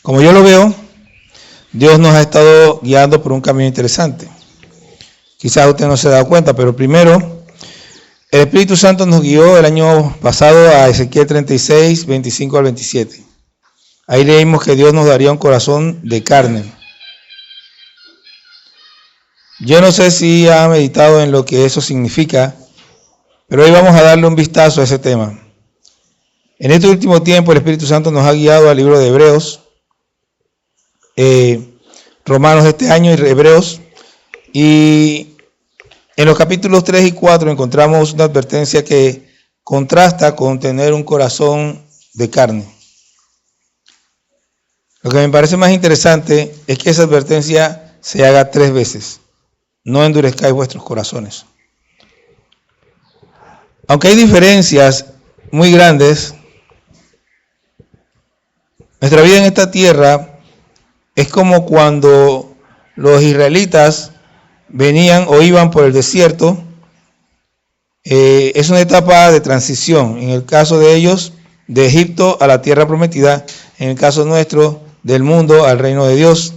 Como yo lo veo, Dios nos ha estado guiando por un camino interesante. Quizás usted no se ha dado cuenta, pero primero, el Espíritu Santo nos guió el año pasado a Ezequiel 36, 25 al 27. Ahí leímos que Dios nos daría un corazón de carne. Yo no sé si ha meditado en lo que eso significa, pero hoy vamos a darle un vistazo a ese tema. En este último tiempo el Espíritu Santo nos ha guiado al libro de Hebreos, Romanos este año y Hebreos, y en los capítulos 3 y 4 encontramos una advertencia que contrasta con tener un corazón de carne. Lo que me parece más interesante es que esa advertencia se haga 3 veces. No endurezcáis vuestros corazones. Aunque hay diferencias muy grandes, nuestra vida en esta tierra es como cuando los israelitas venían o iban por el desierto. Es una etapa de transición. En el caso de ellos, de Egipto a la tierra prometida. En el caso nuestro, del mundo al reino de Dios.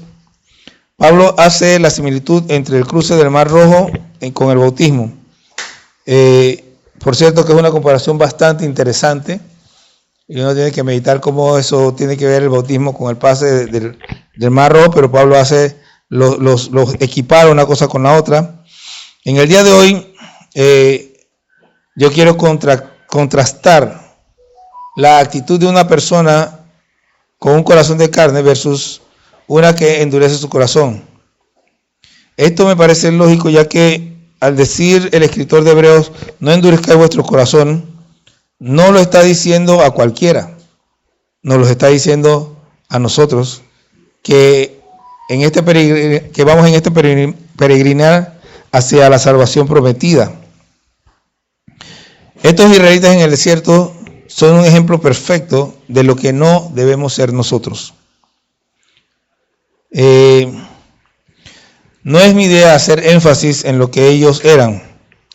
Pablo hace la similitud entre el cruce del Mar Rojo con el bautismo. Por cierto que es una comparación bastante interesante. Y uno tiene que meditar cómo eso tiene que ver el bautismo con el pase del Mar Rojo, pero Pablo hace los equipara una cosa con la otra. En el día de hoy, yo quiero contrastar la actitud de una persona con un corazón de carne versus una que endurece su corazón. Esto me parece lógico, ya que al decir el escritor de Hebreos, no endurezcáis vuestro corazón, no lo está diciendo a cualquiera, nos lo está diciendo a nosotros, que vamos en este peregrinar hacia la salvación prometida. Estos israelitas en el desierto son un ejemplo perfecto de lo que no debemos ser nosotros. No es mi idea hacer énfasis en lo que ellos eran,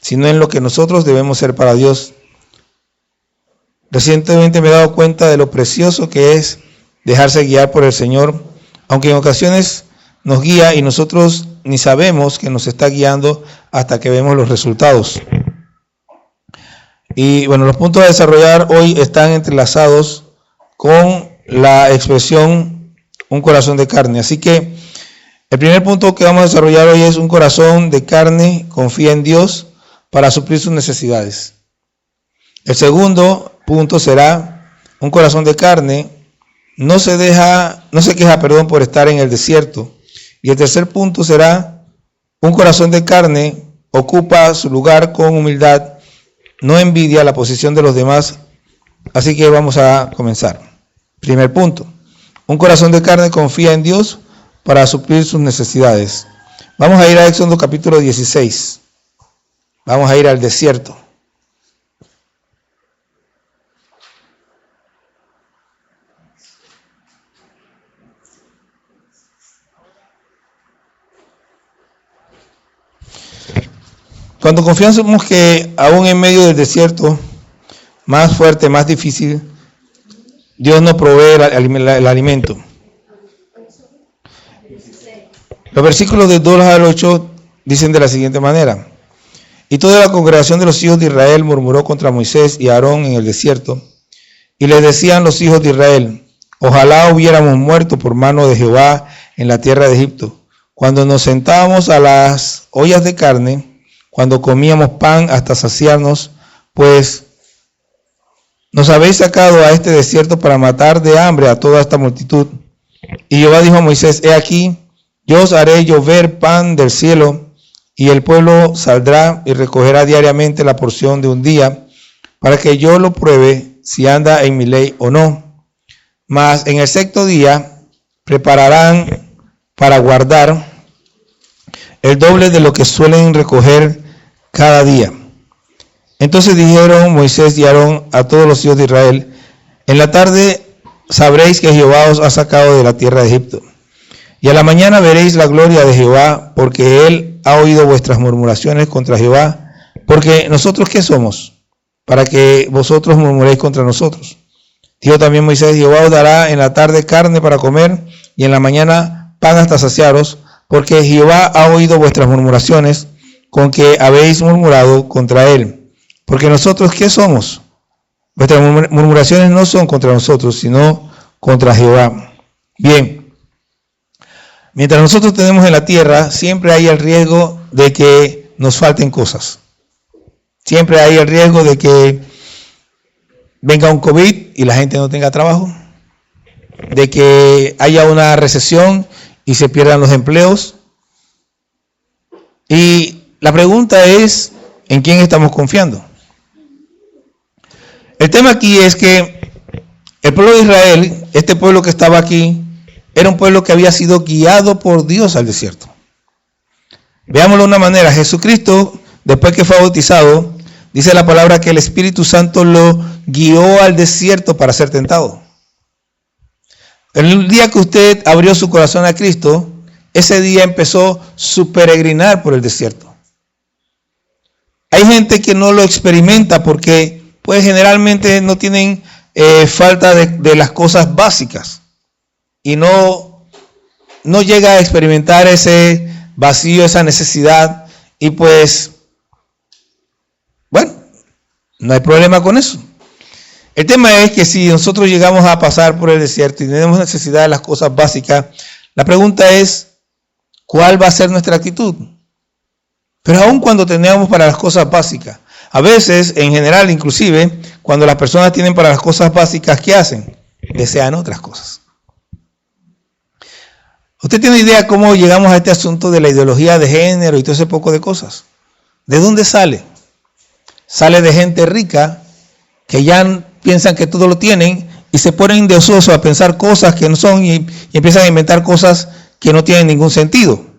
sino en lo que nosotros debemos ser para Dios. Recientemente me he dado cuenta de lo precioso que es dejarse guiar por el Señor, aunque en ocasiones nos guía y nosotros ni sabemos que nos está guiando hasta que vemos los resultados. Y bueno, los puntos a desarrollar hoy están entrelazados con la expresión un corazón de carne. Así que el primer punto que vamos a desarrollar hoy es un corazón de carne, confía en Dios para suplir sus necesidades. El segundo punto será un corazón de carne, no se queja por estar en el desierto. Y el tercer punto será un corazón de carne, ocupa su lugar con humildad, no envidia la posición de los demás. Así que vamos a comenzar. Primer punto, un corazón de carne confía en Dios para suplir sus necesidades. Vamos a ir a Éxodo capítulo 16. Vamos a ir al desierto. Cuando confiamos que aún en medio del desierto, más fuerte, más difícil, Dios nos provee el alimento. Los versículos del 2 al 8 dicen de la siguiente manera: y toda la congregación de los hijos de Israel murmuró contra Moisés y Aarón en el desierto, y les decían los hijos de Israel: ojalá hubiéramos muerto por mano de Jehová en la tierra de Egipto, cuando nos sentábamos a las ollas de carne, cuando comíamos pan hasta saciarnos, pues nos habéis sacado a este desierto para matar de hambre a toda esta multitud. Y Jehová dijo a Moisés: he aquí, yo os haré llover pan del cielo, y el pueblo saldrá y recogerá diariamente la porción de un día, para que yo lo pruebe si anda en mi ley o no. Mas en el sexto día prepararán para guardar el doble de lo que suelen recoger cada día. Entonces dijeron Moisés y Aarón a todos los hijos de Israel: en la tarde sabréis que Jehová os ha sacado de la tierra de Egipto. Y a la mañana veréis la gloria de Jehová, porque él ha oído vuestras murmuraciones contra Jehová. Porque nosotros, ¿qué somos? Para que vosotros murmuréis contra nosotros. Dijo también Moisés: Jehová os dará en la tarde carne para comer, y en la mañana pan hasta saciaros, porque Jehová ha oído vuestras murmuraciones, con que habéis murmurado contra él. Porque nosotros, ¿qué somos? Vuestras murmuraciones no son contra nosotros, sino contra Jehová. Bien, mientras nosotros tenemos en la tierra, siempre hay el riesgo de que nos falten cosas. Siempre hay el riesgo de que venga un COVID y la gente no tenga trabajo, de que haya una recesión y se pierdan los empleos. Y la pregunta es, ¿en quién estamos confiando? El tema aquí es que el pueblo de Israel, este pueblo que estaba aquí, era un pueblo que había sido guiado por Dios al desierto. Veámoslo de una manera. Jesucristo, después que fue bautizado, dice la palabra que el Espíritu Santo lo guió al desierto para ser tentado. El día que usted abrió su corazón a Cristo, ese día empezó su peregrinar por el desierto. Hay gente que no lo experimenta porque pues generalmente no tienen falta de las cosas básicas y no llega a experimentar ese vacío, esa necesidad, y pues bueno, no hay problema con eso. El tema es que si nosotros llegamos a pasar por el desierto y tenemos necesidad de las cosas básicas, la pregunta es, ¿cuál va a ser nuestra actitud? Pero aun cuando tenemos para las cosas básicas, a veces, en general, inclusive, cuando las personas tienen para las cosas básicas, ¿qué hacen? Desean otras cosas. ¿Usted tiene idea cómo llegamos a este asunto de la ideología de género y todo ese poco de cosas? ¿De dónde sale? Sale de gente rica que ya piensan que todo lo tienen y se ponen deseosos a pensar cosas que no son y empiezan a inventar cosas que no tienen ningún sentido.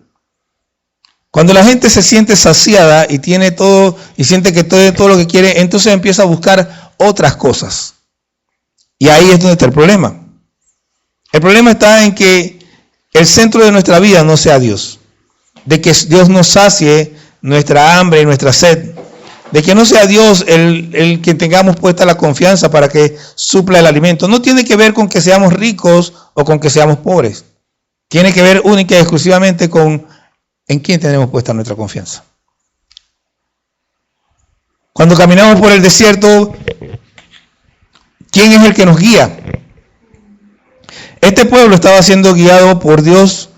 Cuando la gente se siente saciada y tiene todo y siente que todo lo que quiere, entonces empieza a buscar otras cosas. Y ahí es donde está el problema. El problema está en que el centro de nuestra vida no sea Dios. De que Dios nos sacie nuestra hambre y nuestra sed. De que no sea Dios el que tengamos puesta la confianza para que supla el alimento. No tiene que ver con que seamos ricos o con que seamos pobres. Tiene que ver única y exclusivamente con en quién tenemos puesta nuestra confianza. Cuando caminamos por el desierto, ¿quién es el que nos guía? Este pueblo estaba siendo guiado por Dios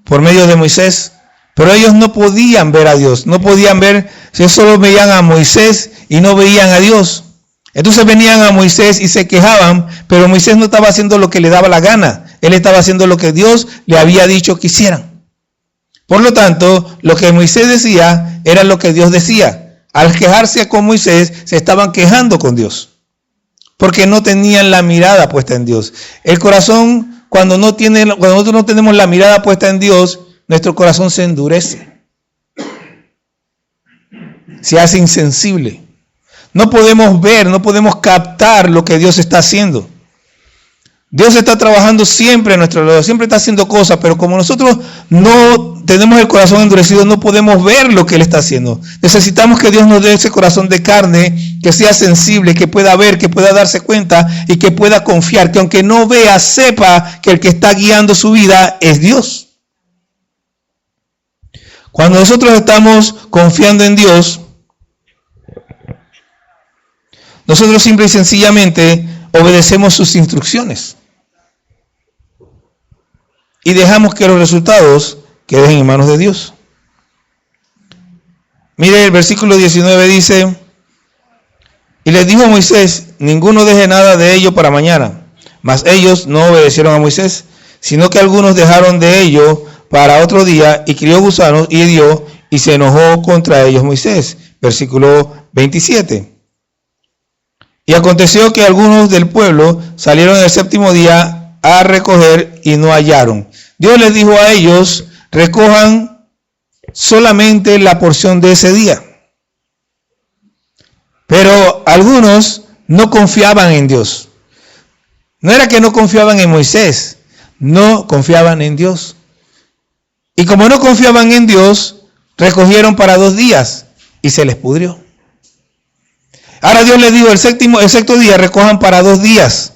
por medio de Moisés, pero ellos no podían ver a Dios, no podían ver, si solo veían a Moisés y no veían a Dios. Entonces venían a Moisés y se quejaban, pero Moisés no estaba haciendo lo que le daba la gana, él estaba haciendo lo que Dios le había dicho que hicieran. Por lo tanto, lo que Moisés decía era lo que Dios decía. Al quejarse con Moisés, se estaban quejando con Dios, porque no tenían la mirada puesta en Dios. El corazón, cuando nosotros no tenemos la mirada puesta en Dios, nuestro corazón se endurece, se hace insensible. No podemos ver, no podemos captar lo que Dios está haciendo. Dios está trabajando siempre a nuestro lado, siempre está haciendo cosas, pero como nosotros no tenemos el corazón endurecido, no podemos ver lo que Él está haciendo. Necesitamos que Dios nos dé ese corazón de carne, que sea sensible, que pueda ver, que pueda darse cuenta y que pueda confiar, que aunque no vea, sepa que el que está guiando su vida es Dios. Cuando nosotros estamos confiando en Dios, nosotros simple y sencillamente obedecemos sus instrucciones y dejamos que los resultados queden en manos de Dios. Mire, el versículo 19 dice: y les dijo Moisés, ninguno deje nada de ello para mañana. Mas ellos no obedecieron a Moisés, sino que algunos dejaron de ello para otro día, y crió gusanos y hirió, y se enojó contra ellos Moisés. Versículo 27. Y aconteció que algunos del pueblo salieron el séptimo día a recoger y no hallaron. Dios les dijo a ellos: recojan solamente la porción de ese día. Pero algunos no confiaban en Dios. No era que no confiaban en Moisés, no confiaban en Dios. Y como no confiaban en Dios, recogieron para 2 días y se les pudrió. Ahora Dios les dijo: el sexto día recojan para 2 días.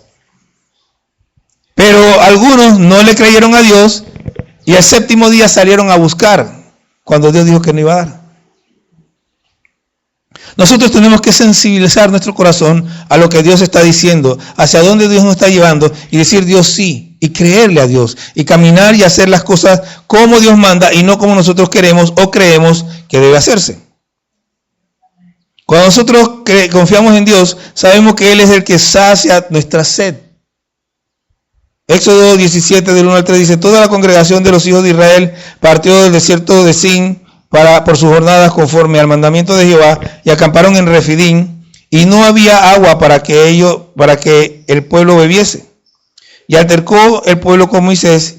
Pero algunos no le creyeron a Dios y el séptimo día salieron a buscar cuando Dios dijo que no iba a dar. Nosotros tenemos que sensibilizar nuestro corazón a lo que Dios está diciendo, hacia dónde Dios nos está llevando y decir Dios sí, y creerle a Dios, y caminar y hacer las cosas como Dios manda y no como nosotros queremos o creemos que debe hacerse. Cuando nosotros confiamos en Dios, sabemos que Él es el que sacia nuestra sed. Éxodo 17, del 1 al 3 dice, toda la congregación de los hijos de Israel partió del desierto de Sin por sus jornadas conforme al mandamiento de Jehová y acamparon en Refidín y no había agua para que el pueblo bebiese. Y altercó el pueblo con Moisés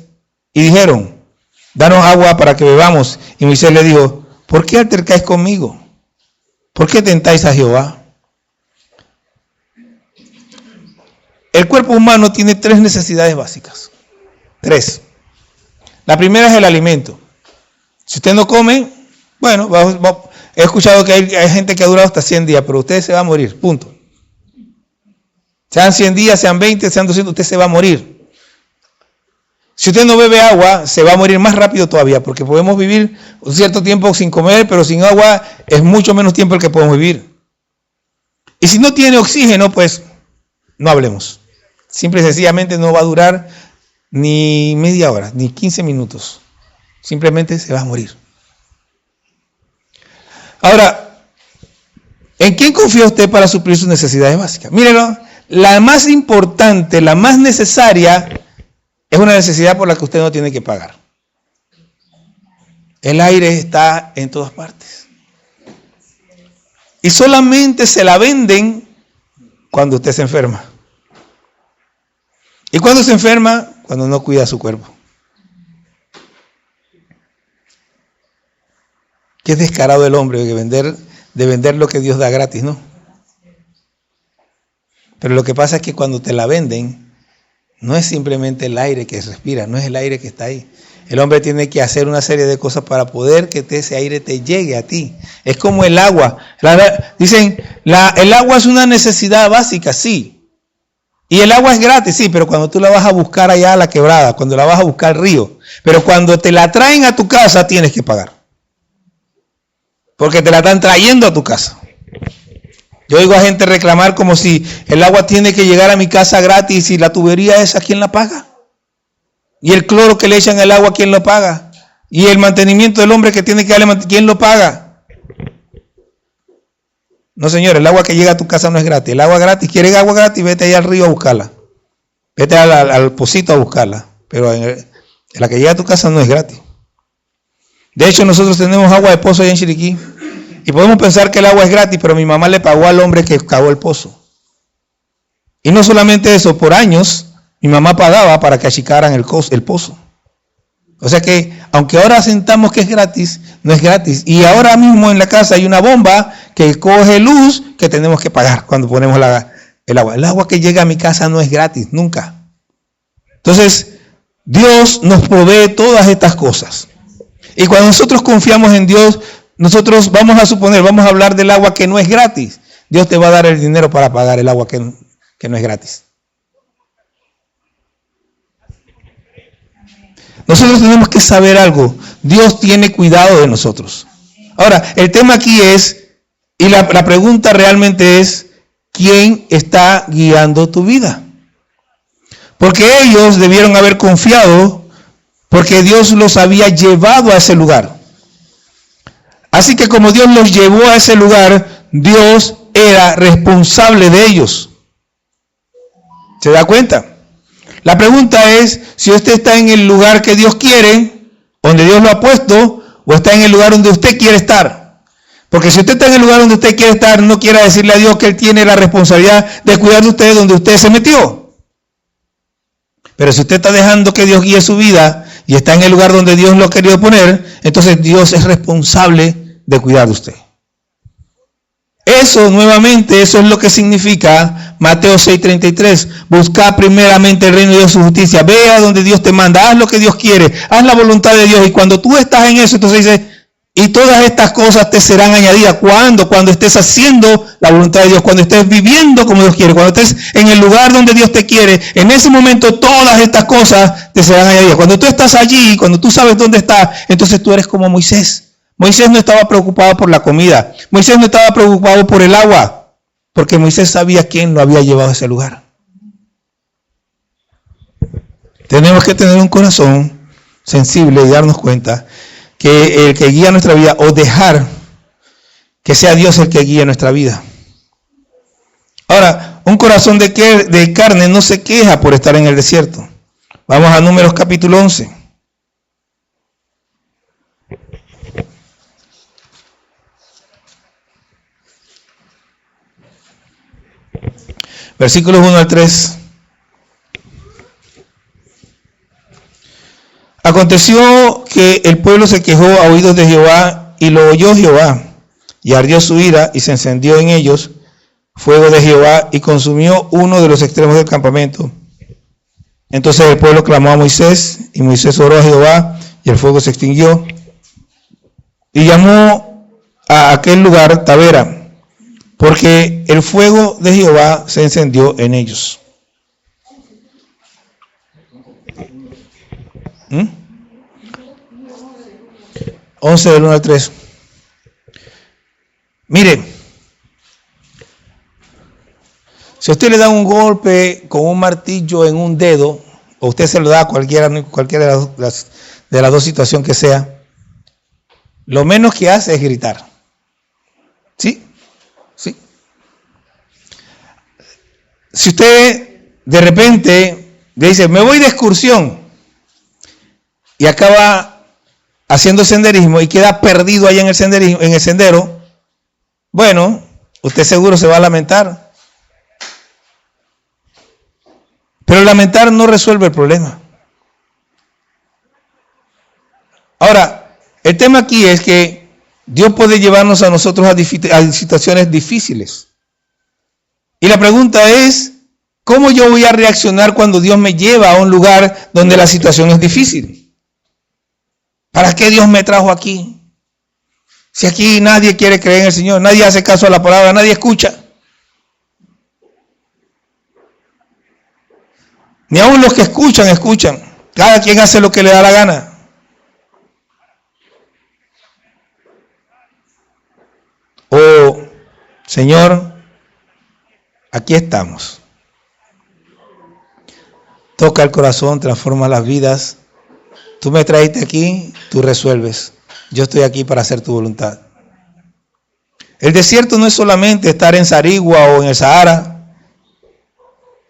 y dijeron, danos agua para que bebamos. Y Moisés le dijo, ¿por qué altercáis conmigo? ¿Por qué tentáis a Jehová? El cuerpo humano tiene 3 necesidades básicas. 3. La primera es el alimento. Si usted no come, bueno, he escuchado que hay gente que ha durado hasta 100 días, pero usted se va a morir, punto. Sean 100 días, sean 20, sean 200, usted se va a morir. Si usted no bebe agua, se va a morir más rápido todavía, porque podemos vivir un cierto tiempo sin comer, pero sin agua es mucho menos tiempo el que podemos vivir. Y si no tiene oxígeno, pues no hablemos. Simple y sencillamente no va a durar ni media hora, ni 15 minutos. Simplemente se va a morir. Ahora, ¿en quién confía usted para suplir sus necesidades básicas? Mírenlo, la más importante, la más necesaria, es una necesidad por la que usted no tiene que pagar. El aire está en todas partes. Y solamente se la venden cuando usted se enferma. ¿Y cuándo se enferma? Cuando no cuida su cuerpo. Qué descarado el hombre de vender lo que Dios da gratis, ¿no? Pero lo que pasa es que cuando te la venden, no es simplemente el aire que respira, no es el aire que está ahí. El hombre tiene que hacer una serie de cosas para poder que ese aire te llegue a ti. Es como el agua. Dicen, el agua es una necesidad básica, sí. Y el agua es gratis, sí, pero cuando tú la vas a buscar allá a la quebrada, cuando la vas a buscar al río, pero cuando te la traen a tu casa, tienes que pagar. Porque te la están trayendo a tu casa. Yo oigo a gente reclamar como si el agua tiene que llegar a mi casa gratis y la tubería esa, ¿quién la paga? Y el cloro que le echan al agua, ¿quién lo paga? Y el mantenimiento del hombre que tiene que darle mantenimiento, ¿quién lo paga? No, señor, el agua que llega a tu casa no es gratis. El agua gratis, ¿quieres agua gratis? Vete ahí al río a buscarla. Vete al pocito a buscarla. Pero la que llega a tu casa no es gratis. De hecho, nosotros tenemos agua de pozo allá en Chiriquí. Y podemos pensar que el agua es gratis, pero mi mamá le pagó al hombre que cavó el pozo. Y no solamente eso, por años mi mamá pagaba para que achicaran el pozo. O sea que, aunque ahora sentamos que es gratis, no es gratis. Y ahora mismo en la casa hay una bomba que coge luz que tenemos que pagar cuando ponemos el agua. El agua que llega a mi casa no es gratis, nunca. Entonces, Dios nos provee todas estas cosas. Y cuando nosotros confiamos en Dios, nosotros vamos a hablar del agua que no es gratis. Dios te va a dar el dinero para pagar el agua que no es gratis. Nosotros tenemos que saber algo. Dios tiene cuidado de nosotros. Ahora, el tema aquí es, y la pregunta realmente es, ¿quién está guiando tu vida? Porque ellos debieron haber confiado, porque Dios los había llevado a ese lugar. Así que como Dios los llevó a ese lugar, Dios era responsable de ellos. ¿Se da cuenta? La pregunta es si usted está en el lugar que Dios quiere, donde Dios lo ha puesto, o está en el lugar donde usted quiere estar. Porque si usted está en el lugar donde usted quiere estar, no quiere decirle a Dios que Él tiene la responsabilidad de cuidar de usted donde usted se metió. Pero si usted está dejando que Dios guíe su vida y está en el lugar donde Dios lo ha querido poner, entonces Dios es responsable de cuidar de usted. Eso es lo que significa Mateo 6:33. Busca primeramente el reino de Dios y su justicia. Ve a donde Dios te manda. Haz lo que Dios quiere. Haz la voluntad de Dios. Y cuando tú estás en eso, entonces dices, Y todas estas cosas te serán añadidas. ¿Cuándo? Cuando estés haciendo la voluntad de Dios, cuando estés viviendo como Dios quiere, cuando estés en el lugar donde Dios te quiere. En ese momento todas estas cosas te serán añadidas. Cuando tú estás allí, cuando tú sabes dónde estás, entonces tú eres como Moisés. Moisés no estaba preocupado por la comida. Moisés no estaba preocupado por el agua, porque Moisés sabía quién lo había llevado a ese lugar. Tenemos que tener un corazón sensible y darnos cuenta que el que guía nuestra vida, o dejar que sea Dios el que guíe nuestra vida. Ahora, un corazón de carne no se queja por estar en el desierto. Vamos a Números capítulo 11. Versículos 1 al 3. Aconteció que el pueblo se quejó a oídos de Jehová, y lo oyó Jehová, y ardió su ira, y se encendió en ellos fuego de Jehová, y consumió uno de los extremos del campamento. Entonces el pueblo clamó a Moisés, y Moisés oró a Jehová, y el fuego se extinguió. Y llamó a aquel lugar Tabera, porque el fuego de Jehová se encendió en ellos. 11 del 1 al 3. Mire, si usted le da un golpe con un martillo en un dedo, o usted se lo da a cualquiera de las dos situaciones que sea, lo menos que hace es gritar. ¿Sí? ¿Sí? Si usted de repente le dice, me voy de excursión, y acaba haciendo senderismo y queda perdido allá en el sendero, bueno, usted seguro se va a lamentar. Pero lamentar no resuelve el problema. Ahora, el tema aquí es que Dios puede llevarnos a nosotros a situaciones difíciles. Y la pregunta es, ¿cómo yo voy a reaccionar cuando Dios me lleva a un lugar donde la situación es difícil? ¿Para qué Dios me trajo aquí? Si aquí nadie quiere creer en el Señor, nadie hace caso a la palabra, nadie escucha. Ni aun los que escuchan. Cada quien hace lo que le da la gana. Oh, Señor, aquí estamos. Toca el corazón, transforma las vidas. Tú me trajiste aquí, tú resuelves. Yo estoy aquí para hacer tu voluntad. El desierto no es solamente estar en Sarigua o en el Sahara.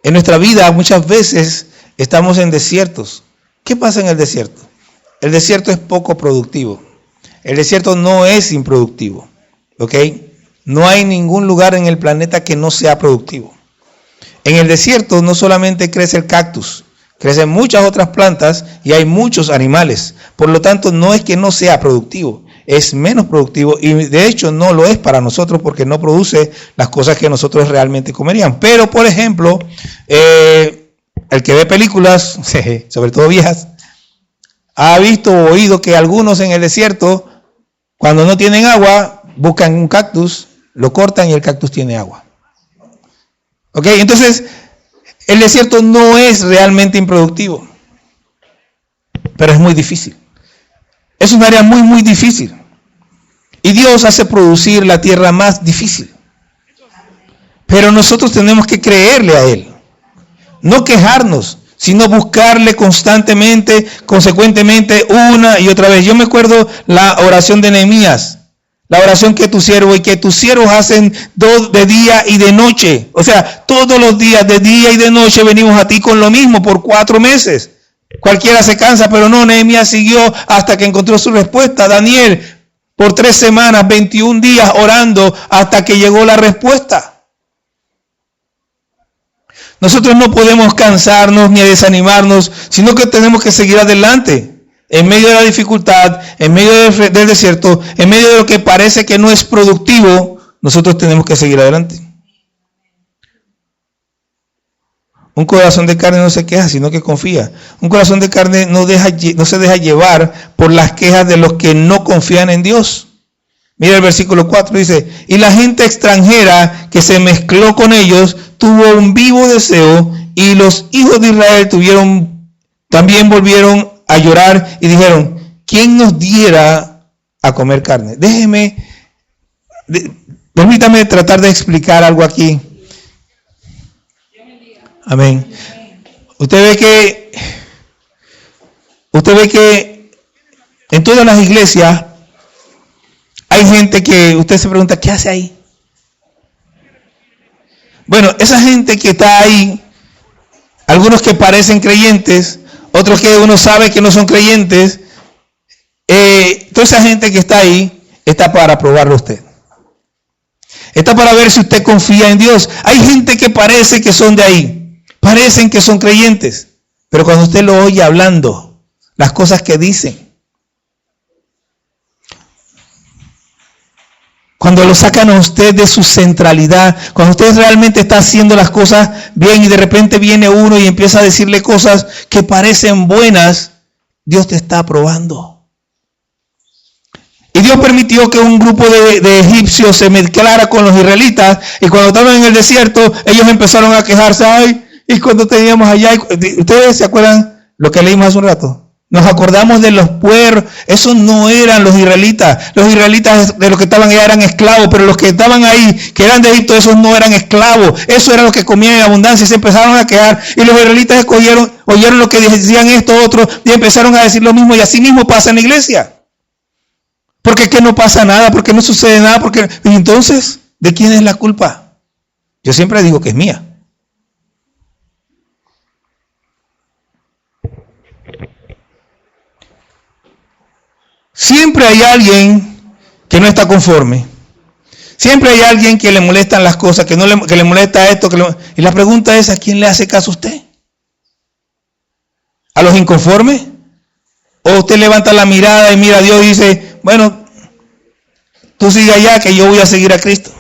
En nuestra vida muchas veces estamos en desiertos. ¿Qué pasa en el desierto? El desierto es poco productivo. El desierto no es improductivo. ¿Ok? No hay ningún lugar en el planeta que no sea productivo. En el desierto no solamente crece el cactus, crecen muchas otras plantas y hay muchos animales. Por lo tanto, no es que no sea productivo, es menos productivo y de hecho no lo es para nosotros porque no produce las cosas que nosotros realmente comeríamos. Pero, por ejemplo, el que ve películas, sobre todo viejas, ha visto o oído que algunos en el desierto, cuando no tienen agua, buscan un cactus, lo cortan y el cactus tiene agua. ¿Ok? Entonces, el desierto no es realmente improductivo, pero es muy difícil. Es un área muy, muy difícil. Y Dios hace producir la tierra más difícil. Pero nosotros tenemos que creerle a Él. No quejarnos, sino buscarle constantemente, consecuentemente, una y otra vez. Yo me acuerdo la oración de Nehemías. La oración que tu siervo y que tus siervos hacen de día y de noche. O sea, todos los días, de día y de noche, venimos a ti con lo mismo por 4 meses. Cualquiera se cansa, pero no, Nehemías siguió hasta que encontró su respuesta. Daniel, por 3 semanas, 21 días orando hasta que llegó la respuesta. Nosotros no podemos cansarnos ni desanimarnos, sino que tenemos que seguir adelante. En medio de la dificultad, en medio del desierto, en medio de lo que parece que no es productivo, nosotros tenemos que seguir adelante. Un corazón de carne no se queja, sino que confía. Un corazón de carne no se deja llevar por las quejas de los que no confían en Dios. Mira el versículo 4, dice, y la gente extranjera que se mezcló con ellos tuvo un vivo deseo, y los hijos de Israel también volvieron a llorar y dijeron, ¿quién nos diera a comer carne? Permítame tratar de explicar algo aquí. Amén. Usted ve que en todas las iglesias hay gente que usted se pregunta, ¿qué hace ahí? Bueno, esa gente que está ahí, algunos que parecen creyentes, otros que uno sabe que no son creyentes, toda esa gente que está ahí está para probarlo a usted. Está para ver si usted confía en Dios. Hay gente que parece que son de ahí, parecen que son creyentes, pero cuando usted lo oye hablando, las cosas que dicen, cuando lo sacan a usted de su centralidad, cuando usted realmente está haciendo las cosas bien y de repente viene uno y empieza a decirle cosas que parecen buenas, Dios te está probando. Y Dios permitió que un grupo de egipcios se mezclara con los israelitas, y cuando estaban en el desierto, ellos empezaron a quejarse, ay, y cuando teníamos allá, ¿ustedes se acuerdan lo que leímos hace un rato? Nos acordamos de los puerros. Esos no eran los israelitas. Los israelitas de los que estaban allá eran esclavos, pero los que estaban ahí, que eran de Egipto, esos no eran esclavos. Eso era lo que comían en abundancia y se empezaron a quejar. Y los israelitas oyeron lo que decían esto, otro, y empezaron a decir lo mismo. Y así mismo pasa en la iglesia. Porque que no pasa nada, porque no sucede nada, porque y entonces, ¿de quién es la culpa? Yo siempre digo que es mía. Siempre hay alguien que no está conforme. Siempre hay alguien que le molestan las cosas, que le molesta esto. Y la pregunta es, ¿a quién le hace caso usted? ¿A los inconformes? ¿O usted levanta la mirada y mira a Dios y dice, bueno, tú sigue allá que yo voy a seguir a Cristo?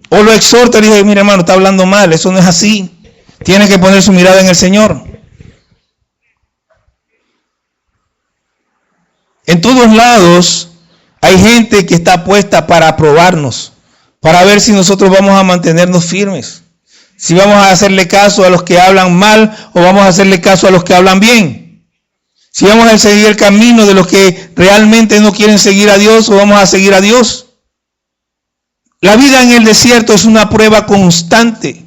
O lo exhorta y dice, mira hermano, está hablando mal, eso no es así. Tiene que poner su mirada en el Señor. En todos lados hay gente que está puesta para probarnos, para ver si nosotros vamos a mantenernos firmes, si vamos a hacerle caso a los que hablan mal o vamos a hacerle caso a los que hablan bien, si vamos a seguir el camino de los que realmente no quieren seguir a Dios o vamos a seguir a Dios. La vida en el desierto es una prueba constante.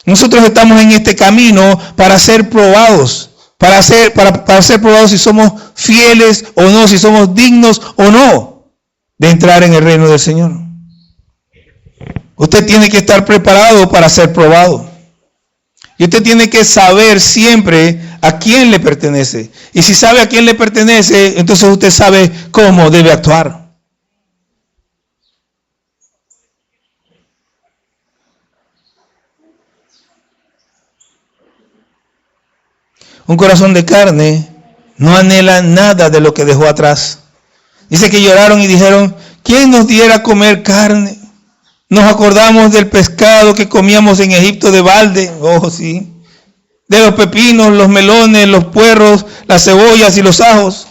Nosotros estamos en este camino para ser probados. Para ser probados si somos fieles o no, si somos dignos o no de entrar en el reino del Señor. Usted tiene que estar preparado para ser probado. Y usted tiene que saber siempre a quién le pertenece. Y si sabe a quién le pertenece, entonces usted sabe cómo debe actuar. Un corazón de carne no anhela nada de lo que dejó atrás. Dice que lloraron y dijeron, ¿quién nos diera a comer carne? Nos acordamos del pescado que comíamos en Egipto de balde. Oh, sí. De los pepinos, los melones, los puerros, las cebollas y los ajos.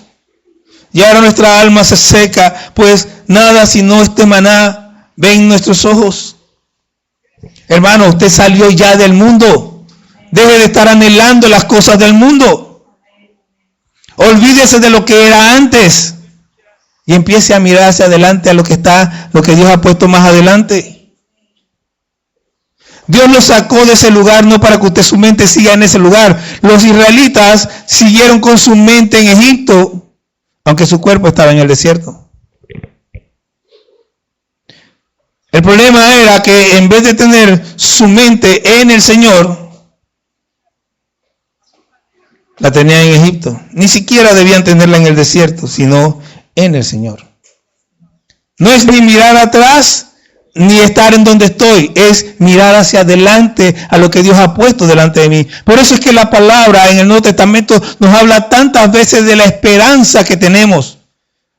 Y ahora nuestra alma se seca, pues nada sino este maná ven nuestros ojos. Hermano, usted salió ya del mundo. Deje de estar anhelando las cosas del mundo. Olvídese de lo que era antes y empiece a mirar hacia adelante a lo que Dios ha puesto más adelante. Dios lo sacó de ese lugar no para que usted su mente siga en ese lugar. Los israelitas siguieron con su mente en Egipto, aunque su cuerpo estaba en el desierto. El problema era que en vez de tener su mente en el Señor, la tenía en Egipto. Ni siquiera debían tenerla en el desierto, sino en el Señor. No es ni mirar atrás, ni estar en donde estoy. Es mirar hacia adelante a lo que Dios ha puesto delante de mí. Por eso es que la palabra en el Nuevo Testamento nos habla tantas veces de la esperanza que tenemos.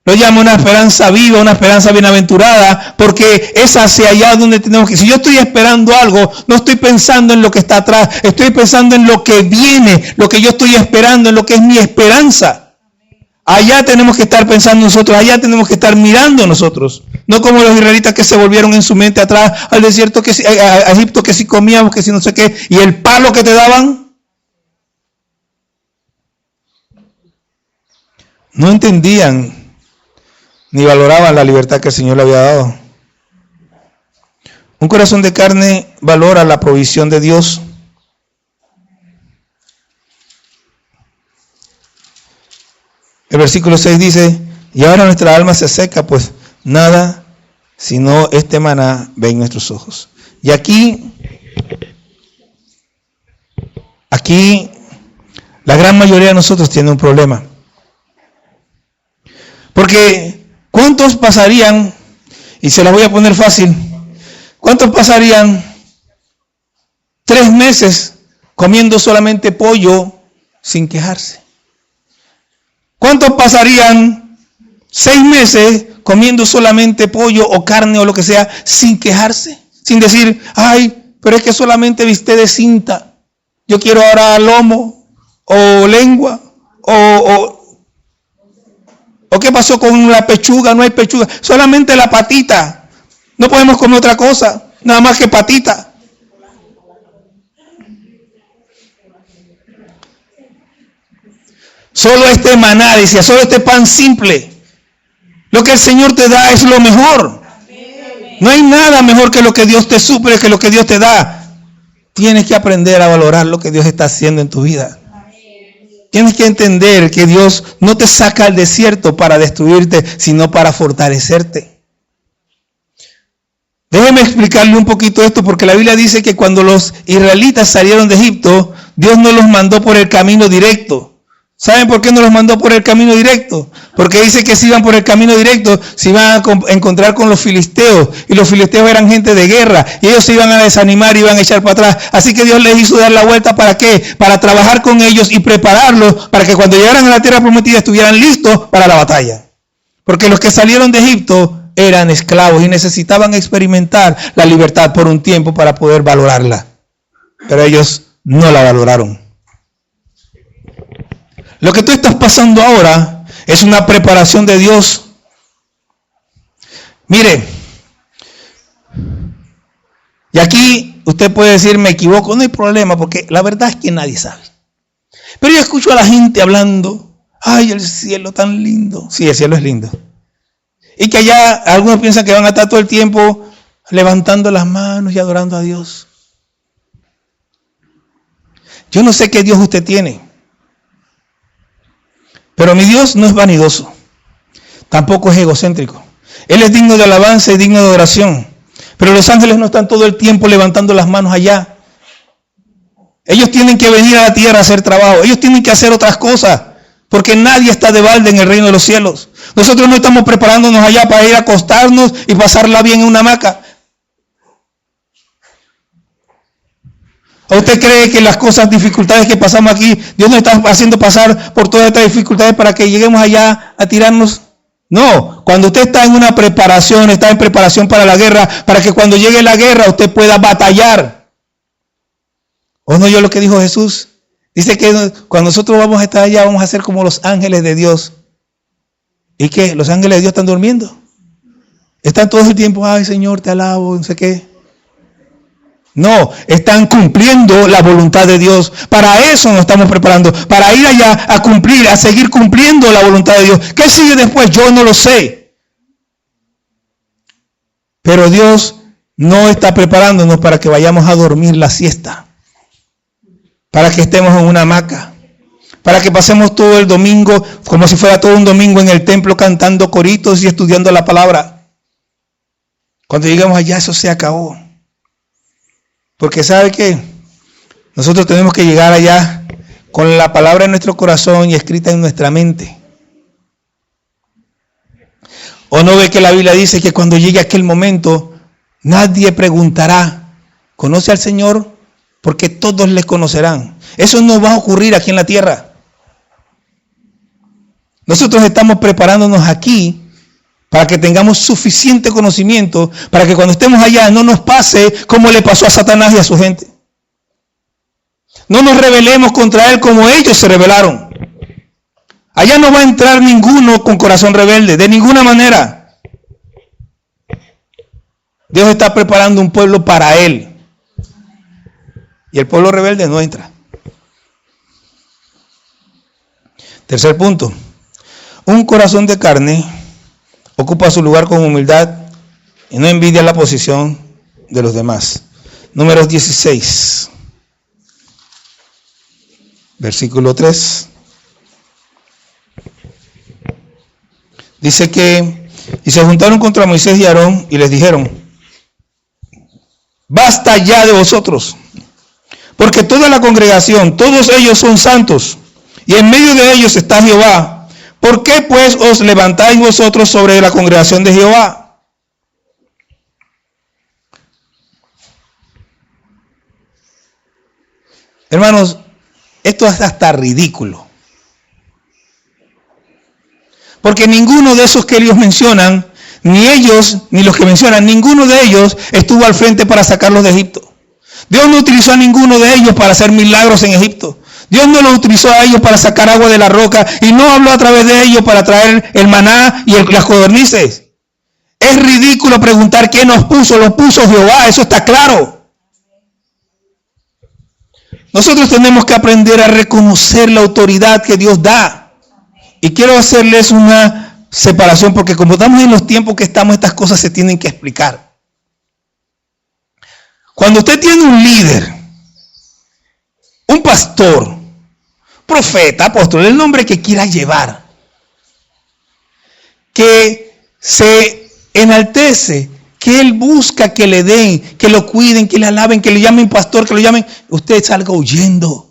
Lo llama una esperanza viva, una esperanza bienaventurada, porque es hacia allá donde tenemos que ir. Si yo estoy esperando algo, no estoy pensando en lo que está atrás, estoy pensando en lo que viene, lo que yo estoy esperando, en lo que es mi esperanza. Allá tenemos que estar pensando nosotros, allá tenemos que estar mirando nosotros. No como los israelitas que se volvieron en su mente atrás al desierto, a Egipto, que si comíamos, que si no sé qué, y el palo que te daban. No entendían ni valoraban la libertad que el Señor le había dado. Un corazón de carne valora la provisión de Dios. El versículo 6 dice, y ahora nuestra alma se seca, pues nada sino este maná ve en nuestros ojos. Y aquí la gran mayoría de nosotros tiene un problema. Porque ¿cuántos pasarían, y se las voy a poner fácil, cuántos pasarían 3 meses comiendo solamente pollo sin quejarse? ¿Cuántos pasarían 6 meses comiendo solamente pollo o carne o lo que sea sin quejarse? Sin decir, ay, pero es que solamente viste de cinta. Yo quiero ahora lomo o lengua o qué pasó con la pechuga, no hay pechuga, solamente la patita. No podemos comer otra cosa, nada más que patita. Solo este maná, decía, solo este pan simple. Lo que el Señor te da es lo mejor. No hay nada mejor que lo que Dios te suple, que lo que Dios te da. Tienes que aprender a valorar lo que Dios está haciendo en tu vida. Tienes que entender que Dios no te saca al desierto para destruirte, sino para fortalecerte. Déjeme explicarle un poquito esto, porque la Biblia dice que cuando los israelitas salieron de Egipto, Dios no los mandó por el camino directo. ¿Saben por qué no los mandó por el camino directo? Porque dice que si iban por el camino directo, se iban a encontrar con los filisteos. Y los filisteos eran gente de guerra. Y ellos se iban a desanimar y iban a echar para atrás. Así que Dios les hizo dar la vuelta. ¿Para qué? Para trabajar con ellos y prepararlos para que cuando llegaran a la tierra prometida estuvieran listos para la batalla. Porque los que salieron de Egipto eran esclavos y necesitaban experimentar la libertad por un tiempo para poder valorarla. Pero ellos no la valoraron. Lo que tú estás pasando ahora es una preparación de Dios. Mire, y aquí usted puede decir, me equivoco, no hay problema, porque la verdad es que nadie sabe. Pero yo escucho a la gente hablando, ay, el cielo tan lindo. Sí, el cielo es lindo. Y que allá algunos piensan que van a estar todo el tiempo levantando las manos y adorando a Dios. Yo no sé qué Dios usted tiene. Pero mi Dios no es vanidoso, tampoco es egocéntrico. Él es digno de alabanza y digno de adoración. Pero los ángeles no están todo el tiempo levantando las manos allá. Ellos tienen que venir a la tierra a hacer trabajo. Ellos tienen que hacer otras cosas, porque nadie está de balde en el reino de los cielos. Nosotros no estamos preparándonos allá para ir a acostarnos y pasarla bien en una hamaca. ¿O usted cree que las cosas, dificultades que pasamos aquí, Dios nos está haciendo pasar por todas estas dificultades para que lleguemos allá a tirarnos? No, cuando usted está en una preparación, está en preparación para la guerra, para que cuando llegue la guerra usted pueda batallar. ¿O no oyó lo que dijo Jesús? Dice que cuando nosotros vamos a estar allá, vamos a ser como los ángeles de Dios. ¿Y qué? ¿Los ángeles de Dios están durmiendo? Están todo el tiempo, ay Señor, te alabo, no sé qué. No, están cumpliendo la voluntad de Dios. Para eso nos estamos preparando, para ir allá a cumplir, a seguir cumpliendo la voluntad de Dios. ¿Qué sigue después? Yo no lo sé. Pero Dios no está preparándonos para que vayamos a dormir la siesta, para que estemos en una hamaca, para que pasemos todo el domingo como si fuera todo un domingo en el templo cantando coritos y estudiando la palabra. Cuando llegamos allá, eso se acabó. Porque ¿sabe qué? Nosotros tenemos que llegar allá con la palabra en nuestro corazón y escrita en nuestra mente. ¿O no ve que la Biblia dice que cuando llegue aquel momento, nadie preguntará, ¿conoce al Señor? Porque todos le conocerán. Eso no va a ocurrir aquí en la tierra. Nosotros estamos preparándonos aquí para que tengamos suficiente conocimiento, para que cuando estemos allá no nos pase como le pasó a Satanás y a su gente. No nos rebelemos contra él como ellos se rebelaron. Allá no va a entrar ninguno con corazón rebelde, de ninguna manera. Dios está preparando un pueblo para él. Y el pueblo rebelde no entra. Tercer punto. Un corazón de carne ocupa su lugar con humildad y no envidia la posición de los demás. Números 16. Versículo 3. Dice que, y se juntaron contra Moisés y Aarón y les dijeron, basta ya de vosotros, porque toda la congregación, todos ellos son santos, y en medio de ellos está Jehová. ¿Por qué pues os levantáis vosotros sobre la congregación de Jehová? Hermanos, esto es hasta ridículo. Porque ninguno de esos que ellos mencionan, ni ellos, ni los que mencionan, ninguno de ellos estuvo al frente para sacarlos de Egipto. Dios no utilizó a ninguno de ellos para hacer milagros en Egipto. Dios no los utilizó a ellos para sacar agua de la roca y no habló a través de ellos para traer el maná y las codornices. Es ridículo preguntar quién nos puso. Los puso Jehová, eso está claro. Nosotros tenemos que aprender a reconocer la autoridad que Dios da. Y quiero hacerles una separación porque como estamos en los tiempos que estamos, estas cosas se tienen que explicar. Cuando usted tiene un líder, un pastor, profeta, apóstol, el nombre que quiera llevar, que se enaltece, que él busca que le den, que lo cuiden, que le alaben, que le llamen pastor, que lo llamen, usted salga huyendo.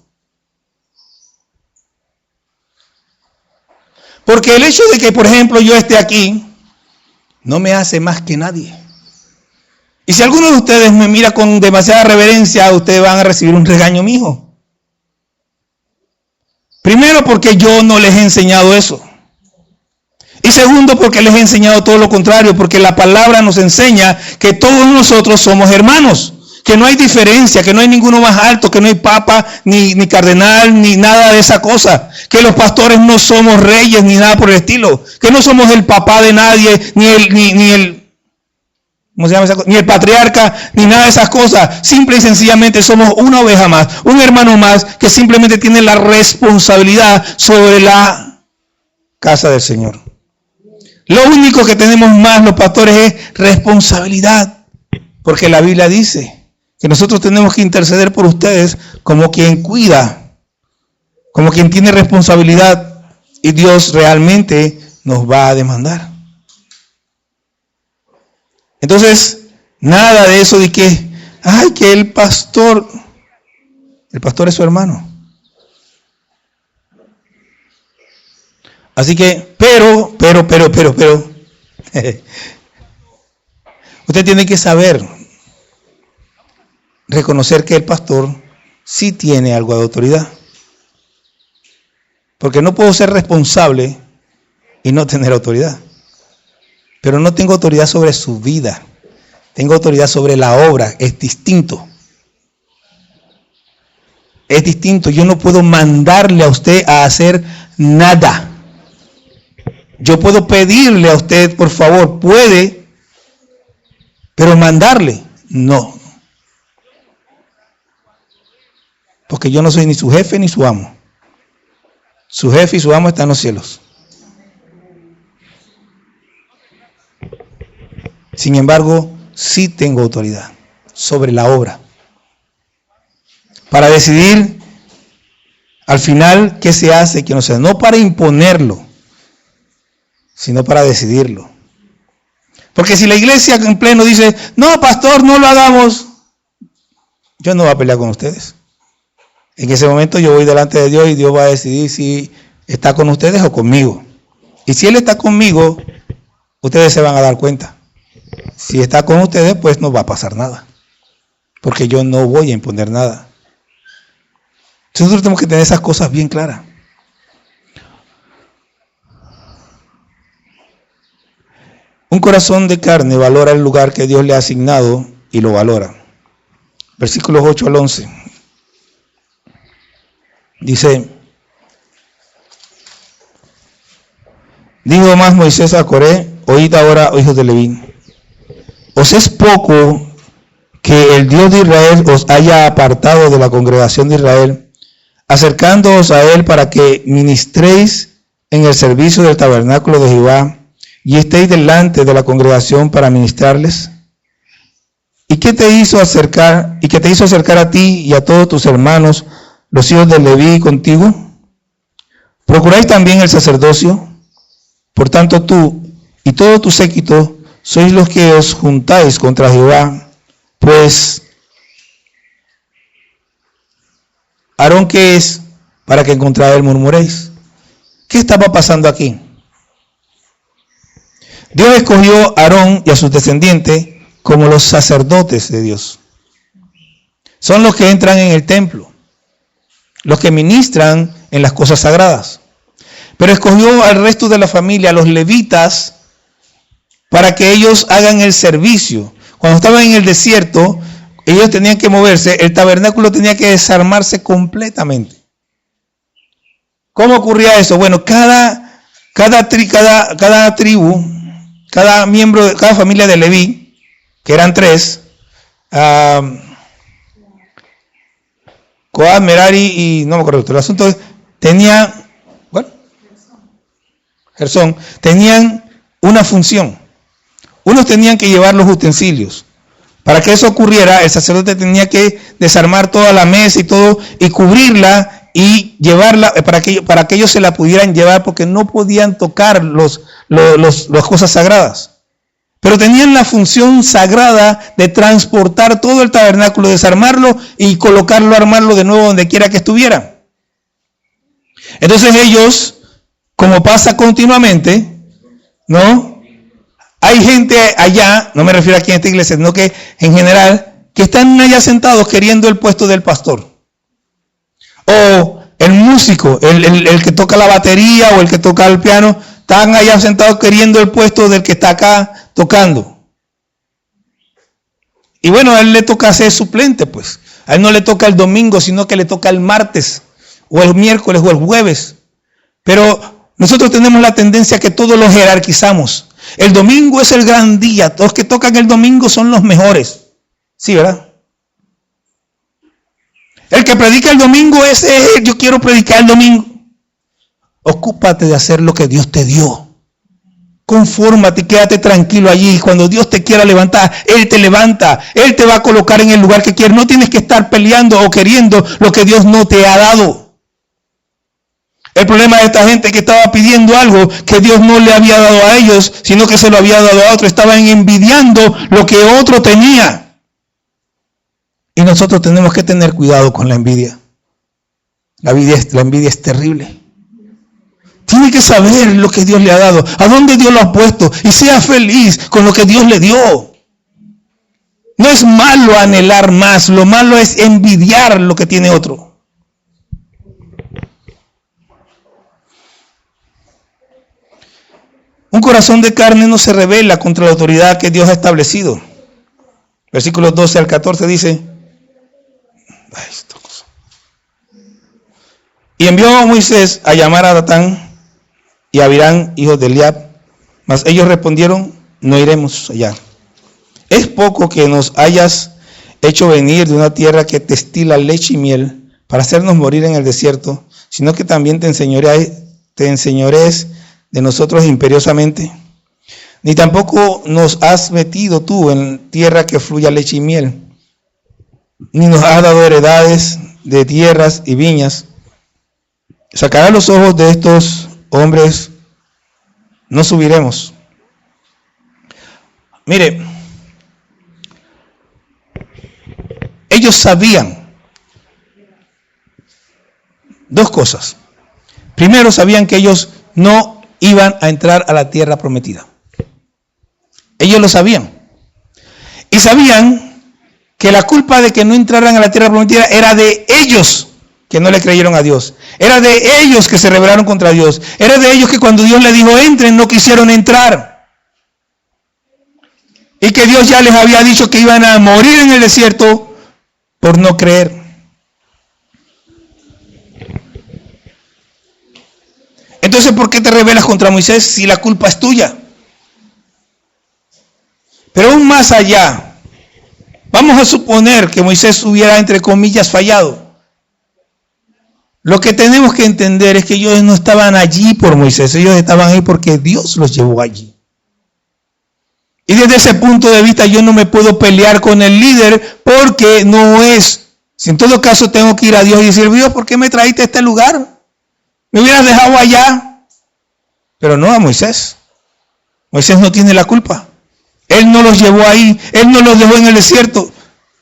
Porque el hecho de que, por ejemplo, yo esté aquí, no me hace más que nadie. Y si alguno de ustedes me mira con demasiada reverencia, ustedes van a recibir un regaño mío. Primero, porque yo no les he enseñado eso. Y segundo, porque les he enseñado todo lo contrario, porque la palabra nos enseña que todos nosotros somos hermanos. Que no hay diferencia, que no hay ninguno más alto, que no hay papa, ni cardenal, ni nada de esa cosa. Que los pastores no somos reyes, ni nada por el estilo. Que no somos el papá de nadie, ni el ¿cómo se llama esa cosa? Ni el patriarca, ni nada de esas cosas. Simple y sencillamente somos una oveja más, un hermano más, que simplemente tiene la responsabilidad sobre la casa del Señor. Lo único que tenemos más los pastores es responsabilidad. Porque la Biblia dice que nosotros tenemos que interceder por ustedes como quien cuida, como quien tiene responsabilidad, y Dios realmente nos va a demandar. Entonces, nada de eso de que, ay, que el pastor es su hermano. Así que, pero, usted tiene que saber reconocer que el pastor sí tiene algo de autoridad. Porque no puedo ser responsable y no tener autoridad. Pero no tengo autoridad sobre su vida. Tengo autoridad sobre la obra. Es distinto. Es distinto. Yo no puedo mandarle a usted a hacer nada. Yo puedo pedirle a usted, por favor, puede, pero mandarle, no. Porque yo no soy ni su jefe ni su amo. Su jefe y su amo están en los cielos. Sin embargo, sí tengo autoridad sobre la obra. Para decidir al final qué se hace y qué no se hace. No para imponerlo, sino para decidirlo. Porque si la iglesia en pleno dice, no, pastor, no lo hagamos, yo no voy a pelear con ustedes. En ese momento yo voy delante de Dios y Dios va a decidir si está con ustedes o conmigo. Y si Él está conmigo, ustedes se van a dar cuenta. Si está con ustedes, pues no va a pasar nada. Porque yo no voy a imponer nada. Nosotros tenemos que tener esas cosas bien claras. Un corazón de carne valora el lugar que Dios le ha asignado y lo valora. Versículos 8 al 11. Dice: dijo más Moisés a Coré: oíd ahora, hijos de Leví, ¿os es poco que el Dios de Israel os haya apartado de la congregación de Israel, acercándoos a él para que ministréis en el servicio del tabernáculo de Jehová y estéis delante de la congregación para ministrarles? ¿Y qué te hizo acercar a ti y a todos tus hermanos, los hijos de Leví, contigo? ¿Procuráis también el sacerdocio? Por tanto, tú y todo tu séquito sois los que os juntáis contra Jehová, pues Aarón, ¿qué es para que contra él murmuréis? ¿Qué estaba pasando aquí? Dios escogió a Aarón y a sus descendientes como los sacerdotes de Dios. Son los que entran en el templo, los que ministran en las cosas sagradas. Pero escogió al resto de la familia, a los levitas, para que ellos hagan el servicio. Cuando estaban en el desierto, ellos tenían que moverse, el tabernáculo tenía que desarmarse completamente. ¿Cómo ocurría eso? Bueno, cada tribu, cada miembro, cada familia de Leví, que eran 3, Coat, Merari y no me acuerdo, el asunto es, Gersón, tenían una función. Unos tenían que llevar los utensilios. Para que eso ocurriera, el sacerdote tenía que desarmar toda la mesa y todo, y cubrirla y llevarla para que ellos se la pudieran llevar, porque no podían tocar las cosas sagradas. Pero tenían la función sagrada de transportar todo el tabernáculo, desarmarlo y colocarlo, armarlo de nuevo donde quiera que estuviera. Entonces ellos, como pasa continuamente, ¿no? Hay gente allá, no me refiero aquí en esta iglesia, sino que en general, que están allá sentados queriendo el puesto del pastor. O el músico, el que toca la batería o el que toca el piano, están allá sentados queriendo el puesto del que está acá tocando. Y bueno, a él le toca ser suplente, pues. A él no le toca el domingo, sino que le toca el martes, o el miércoles, o el jueves. Pero nosotros tenemos la tendencia que todos los jerarquizamos. El domingo es el gran día. Los que tocan el domingo son los mejores. Sí, ¿verdad? El que predica el domingo es yo quiero predicar el domingo. Ocúpate de hacer lo que Dios te dio. Confórmate, quédate tranquilo allí. Cuando Dios te quiera levantar, Él te levanta. Él te va a colocar en el lugar que quiere. No tienes que estar peleando o queriendo lo que Dios no te ha dado. El problema de esta gente que estaba pidiendo algo que Dios no le había dado a ellos, sino que se lo había dado a otro. Estaban envidiando lo que otro tenía. Y nosotros tenemos que tener cuidado con la envidia. La envidia es terrible. Tiene que saber lo que Dios le ha dado, a dónde Dios lo ha puesto, y sea feliz con lo que Dios le dio. No es malo anhelar más, lo malo es envidiar lo que tiene otro. Un corazón de carne no se rebela contra la autoridad que Dios ha establecido. Versículos 12 al 14 dice: y envió a Moisés a llamar a Datán y a Abirán, hijos de Eliab, mas ellos respondieron: no iremos allá. Es poco que nos hayas hecho venir de una tierra que destila leche y miel para hacernos morir en el desierto, sino que también te enseñorees de nosotros imperiosamente. Ni tampoco nos has metido tú en tierra que fluya leche y miel, ni nos has dado heredades de tierras y viñas. Sacará los ojos de estos hombres, no subiremos. Mire, ellos sabían dos cosas. Primero, sabían que ellos no iban a entrar a la tierra prometida. Ellos lo sabían. Y sabían que la culpa de que no entraran a la tierra prometida era de ellos que no le creyeron a Dios. Era de ellos que se rebelaron contra Dios. Era de ellos que cuando Dios les dijo entren, no quisieron entrar. y que Dios ya les había dicho que iban a morir en el desierto por no creer. Entonces, ¿por qué te rebelas contra Moisés si la culpa es tuya? Pero aún más allá, vamos a suponer que Moisés hubiera, entre comillas, fallado. Lo que tenemos que entender es que ellos no estaban allí por Moisés, ellos estaban ahí porque Dios los llevó allí. Y desde ese punto de vista yo no me puedo pelear con el líder porque no es. Si en todo caso tengo que ir a Dios y decir, Dios, ¿por qué me trajiste a este lugar? Me hubieras dejado allá. Pero no a Moisés. Moisés no tiene la culpa. Él no los llevó ahí. Él no los dejó en el desierto.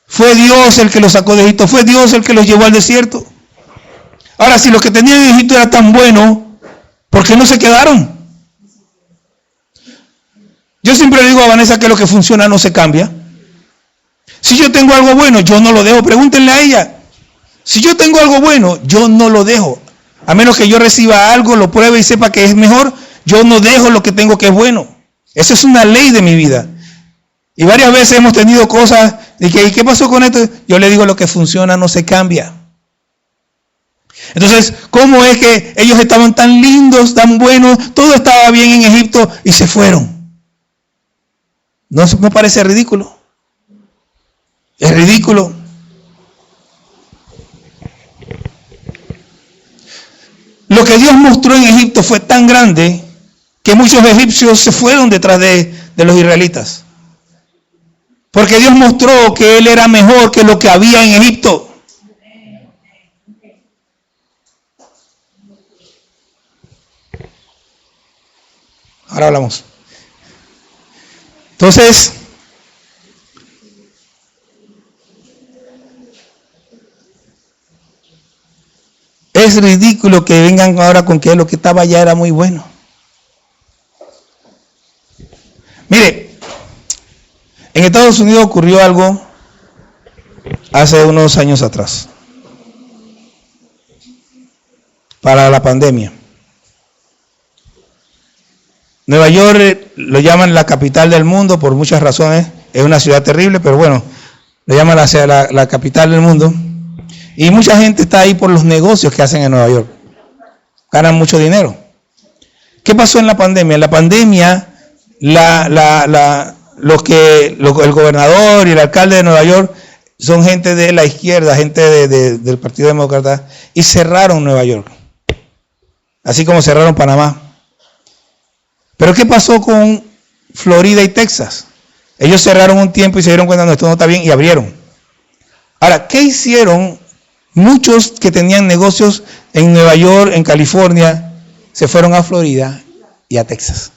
Fue Dios el que los sacó de Egipto. Fue Dios el que los llevó al desierto. Ahora, si los que tenían en Egipto era tan bueno, ¿por qué no se quedaron? Yo siempre le digo a Vanessa que lo que funciona no se cambia. Si yo tengo algo bueno, yo no lo dejo. Pregúntenle a ella. Si yo tengo algo bueno, yo no lo dejo. A menos que yo reciba algo, lo pruebe y sepa que es mejor, yo no dejo lo que tengo que es bueno. Esa es una ley de mi vida. Y varias veces hemos tenido cosas de que, ¿y qué pasó con esto? Yo le digo, lo que funciona no se cambia. Entonces, ¿cómo es que ellos estaban tan lindos, tan buenos, todo estaba bien en Egipto y se fueron? ¿No parece ridículo? Es ridículo. Lo que Dios mostró en Egipto fue tan grande que muchos egipcios se fueron detrás de los israelitas. Porque Dios mostró que Él era mejor que lo que había en Egipto. Ahora hablamos. Entonces, es ridículo que vengan ahora con que lo que estaba allá era muy bueno. Mire, en Estados Unidos ocurrió algo hace unos años atrás, para la pandemia. Nueva York lo llaman la capital del mundo por muchas razones. Es una ciudad terrible, pero bueno, lo llaman la capital del mundo. Y mucha gente está ahí por los negocios que hacen en Nueva York. Ganan mucho dinero. ¿Qué pasó en la pandemia? En la pandemia, el gobernador y el alcalde de Nueva York son gente de la izquierda, gente del Partido Demócrata, y cerraron Nueva York. Así como cerraron Panamá. Pero ¿qué pasó con Florida y Texas? Ellos cerraron un tiempo y se dieron cuenta de que esto no está bien y abrieron. Ahora, ¿qué hicieron? Muchos que tenían negocios en Nueva York, en California, se fueron a Florida y a Texas.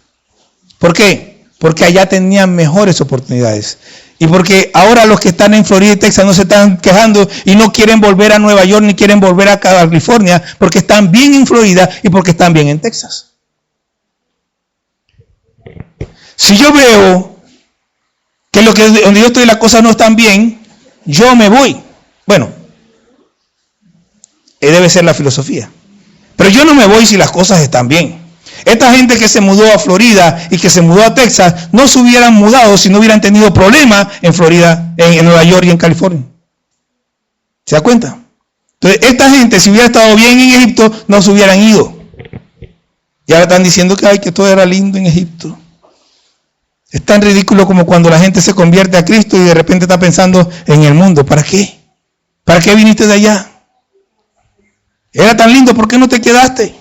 ¿Por qué? Porque allá tenían mejores oportunidades. Y porque ahora los que están en Florida y Texas no se están quejando y no quieren volver a Nueva York ni quieren volver a California porque están bien en Florida y porque están bien en Texas. Si yo veo que donde yo estoy las cosas no están bien, yo me voy. Bueno, debe ser la filosofía. Pero yo no me voy si las cosas están bien. Esta gente que se mudó a Florida y que se mudó a Texas, no se hubieran mudado si no hubieran tenido problemas en Florida, en Nueva York y en California. ¿Se da cuenta? Entonces, esta gente, si hubiera estado bien en Egipto, no se hubieran ido. Y ahora están diciendo que todo era lindo en Egipto. Es tan ridículo como cuando la gente se convierte a Cristo y de repente está pensando en el mundo. ¿Para qué? ¿Para qué viniste de allá? Era tan lindo, ¿por qué no te quedaste?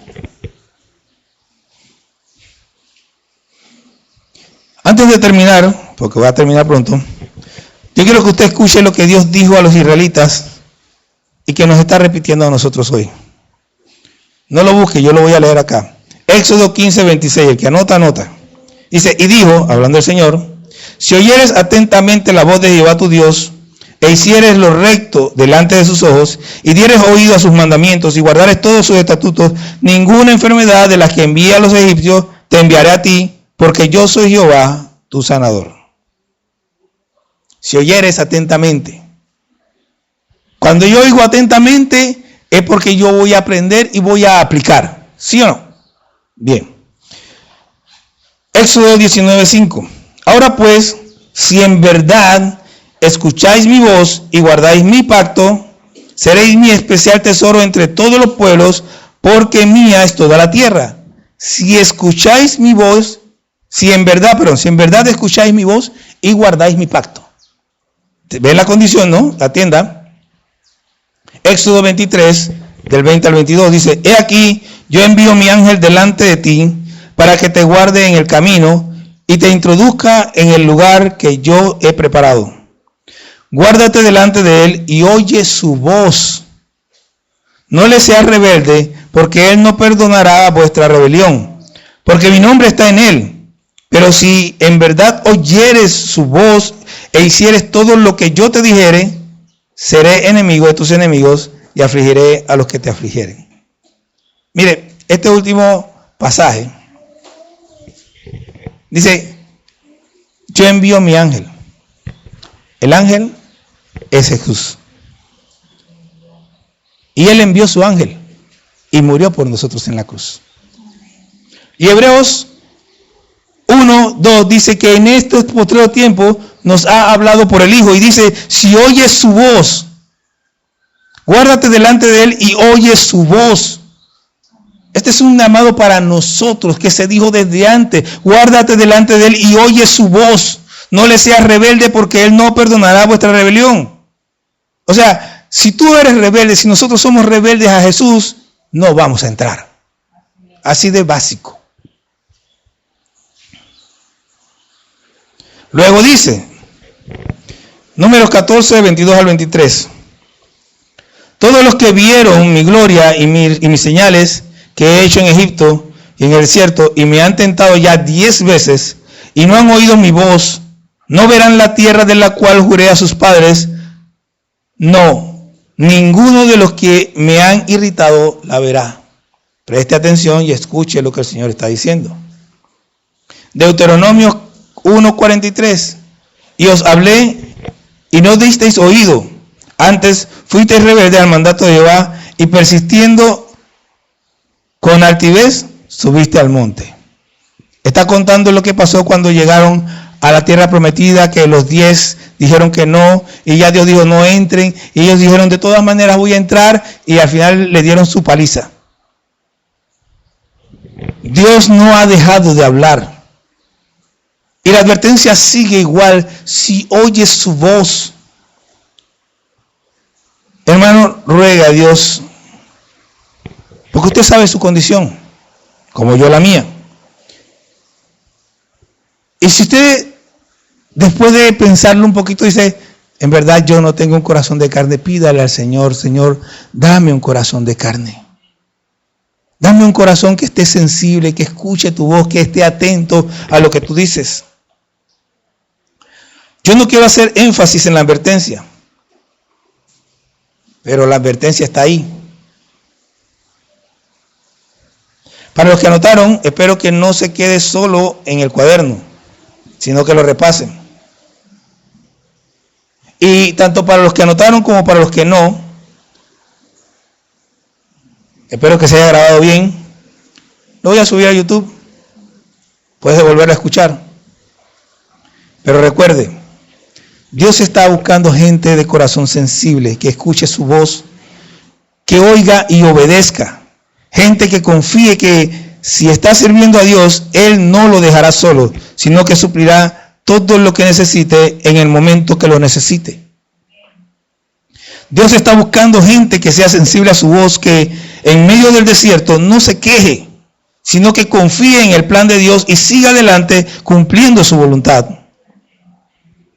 Antes de terminar, porque voy a terminar pronto, yo quiero que usted escuche lo que Dios dijo a los israelitas y que nos está repitiendo a nosotros hoy. No lo busque, yo lo voy a leer acá. Éxodo 15:26, el que anota, anota. Dice, y dijo, hablando el Señor, si oyeres atentamente la voz de Jehová tu Dios, e hicieres lo recto delante de sus ojos, y dieres oído a sus mandamientos, y guardares todos sus estatutos, ninguna enfermedad de las que envíe a los egipcios te enviaré a ti, porque yo soy Jehová, tu sanador. Si oyeres atentamente. Cuando yo oigo atentamente, es porque yo voy a aprender y voy a aplicar. ¿Sí o no? Bien. Éxodo 19:5. Ahora pues, si en verdad escucháis mi voz y guardáis mi pacto, seréis mi especial tesoro entre todos los pueblos, porque mía es toda la tierra. Si escucháis mi voz, si en verdad escucháis mi voz y guardáis mi pacto. ¿Ven la condición, no? La tienda. Éxodo 23, del 20 al 22, dice: he aquí, yo envío mi ángel delante de ti, para que te guarde en el camino y te introduzca en el lugar que yo he preparado. Guárdate delante de él y oye su voz. No le seas rebelde, porque él no perdonará vuestra rebelión, porque mi nombre está en él. Pero si en verdad oyeres su voz e hicieres todo lo que yo te dijere, seré enemigo de tus enemigos y afligiré a los que te afligieren. Mire, este último pasaje dice: yo envío mi ángel. El ángel es Jesús. Y él envió su ángel y murió por nosotros en la cruz. Y Hebreos 1:2 dice que en este postrero tiempo nos ha hablado por el Hijo. Y dice: si oyes su voz, guárdate delante de él y oye su voz. Este es un llamado para nosotros que se dijo desde antes. Guárdate delante de él y oye su voz. No le seas rebelde, porque él no perdonará vuestra rebelión. O sea, si tú eres rebelde, si nosotros somos rebeldes a Jesús, no vamos a entrar. Así de básico. Luego dice, Números 14, 22 al 23. Todos los que vieron mi gloria y mis señales que he hecho en Egipto y en el desierto, y me han tentado ya 10 veces, y no han oído mi voz, no verán la tierra de la cual juré a sus padres. No, ninguno de los que me han irritado la verá. Preste atención y escuche lo que el Señor está diciendo. Deuteronomio 1:43. Y os hablé y no disteis oído. Antes fuisteis rebelde al mandato de Jehová, y persistiendo con altivez subiste al monte. Está contando lo que pasó cuando llegaron a la tierra prometida, que los 10 dijeron que no, y ya Dios dijo: no entren, y ellos dijeron: de todas maneras voy a entrar, y al final le dieron su paliza. Dios no ha dejado de hablar, y la advertencia sigue igual. Si oyes su voz, hermano, ruega a Dios, porque usted sabe su condición, como yo la mía. Y si usted, después de pensarlo un poquito, dice: en verdad yo no tengo un corazón de carne, pídale al Señor: Señor, dame un corazón de carne. Dame un corazón que esté sensible, que escuche tu voz, que esté atento a lo que tú dices. Yo no quiero hacer énfasis en la advertencia, pero la advertencia está ahí. Para los que anotaron, espero que no se quede solo en el cuaderno, sino que lo repasen. Y tanto para los que anotaron como para los que no, espero que se haya grabado bien. Lo voy a subir a YouTube. Puedes volverlo a escuchar. Pero recuerde, Dios está buscando gente de corazón sensible, que escuche su voz, que oiga y obedezca. Gente que confíe que si está sirviendo a Dios, Él no lo dejará solo, sino que suplirá todo lo que necesite en el momento que lo necesite. Dios está buscando gente que sea sensible a su voz, que en medio del desierto no se queje, sino que confíe en el plan de Dios y siga adelante cumpliendo su voluntad.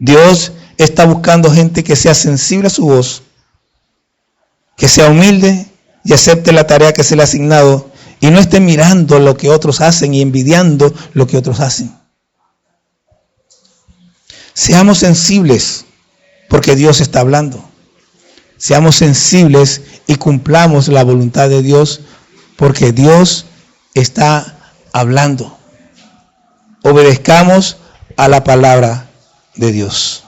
Dios está buscando gente que sea sensible a su voz, que sea humilde y acepte la tarea que se le ha asignado, y no esté mirando lo que otros hacen y envidiando lo que otros hacen. Seamos sensibles, porque Dios está hablando. Seamos sensibles y cumplamos la voluntad de Dios, porque Dios está hablando. Obedezcamos a la palabra de Dios.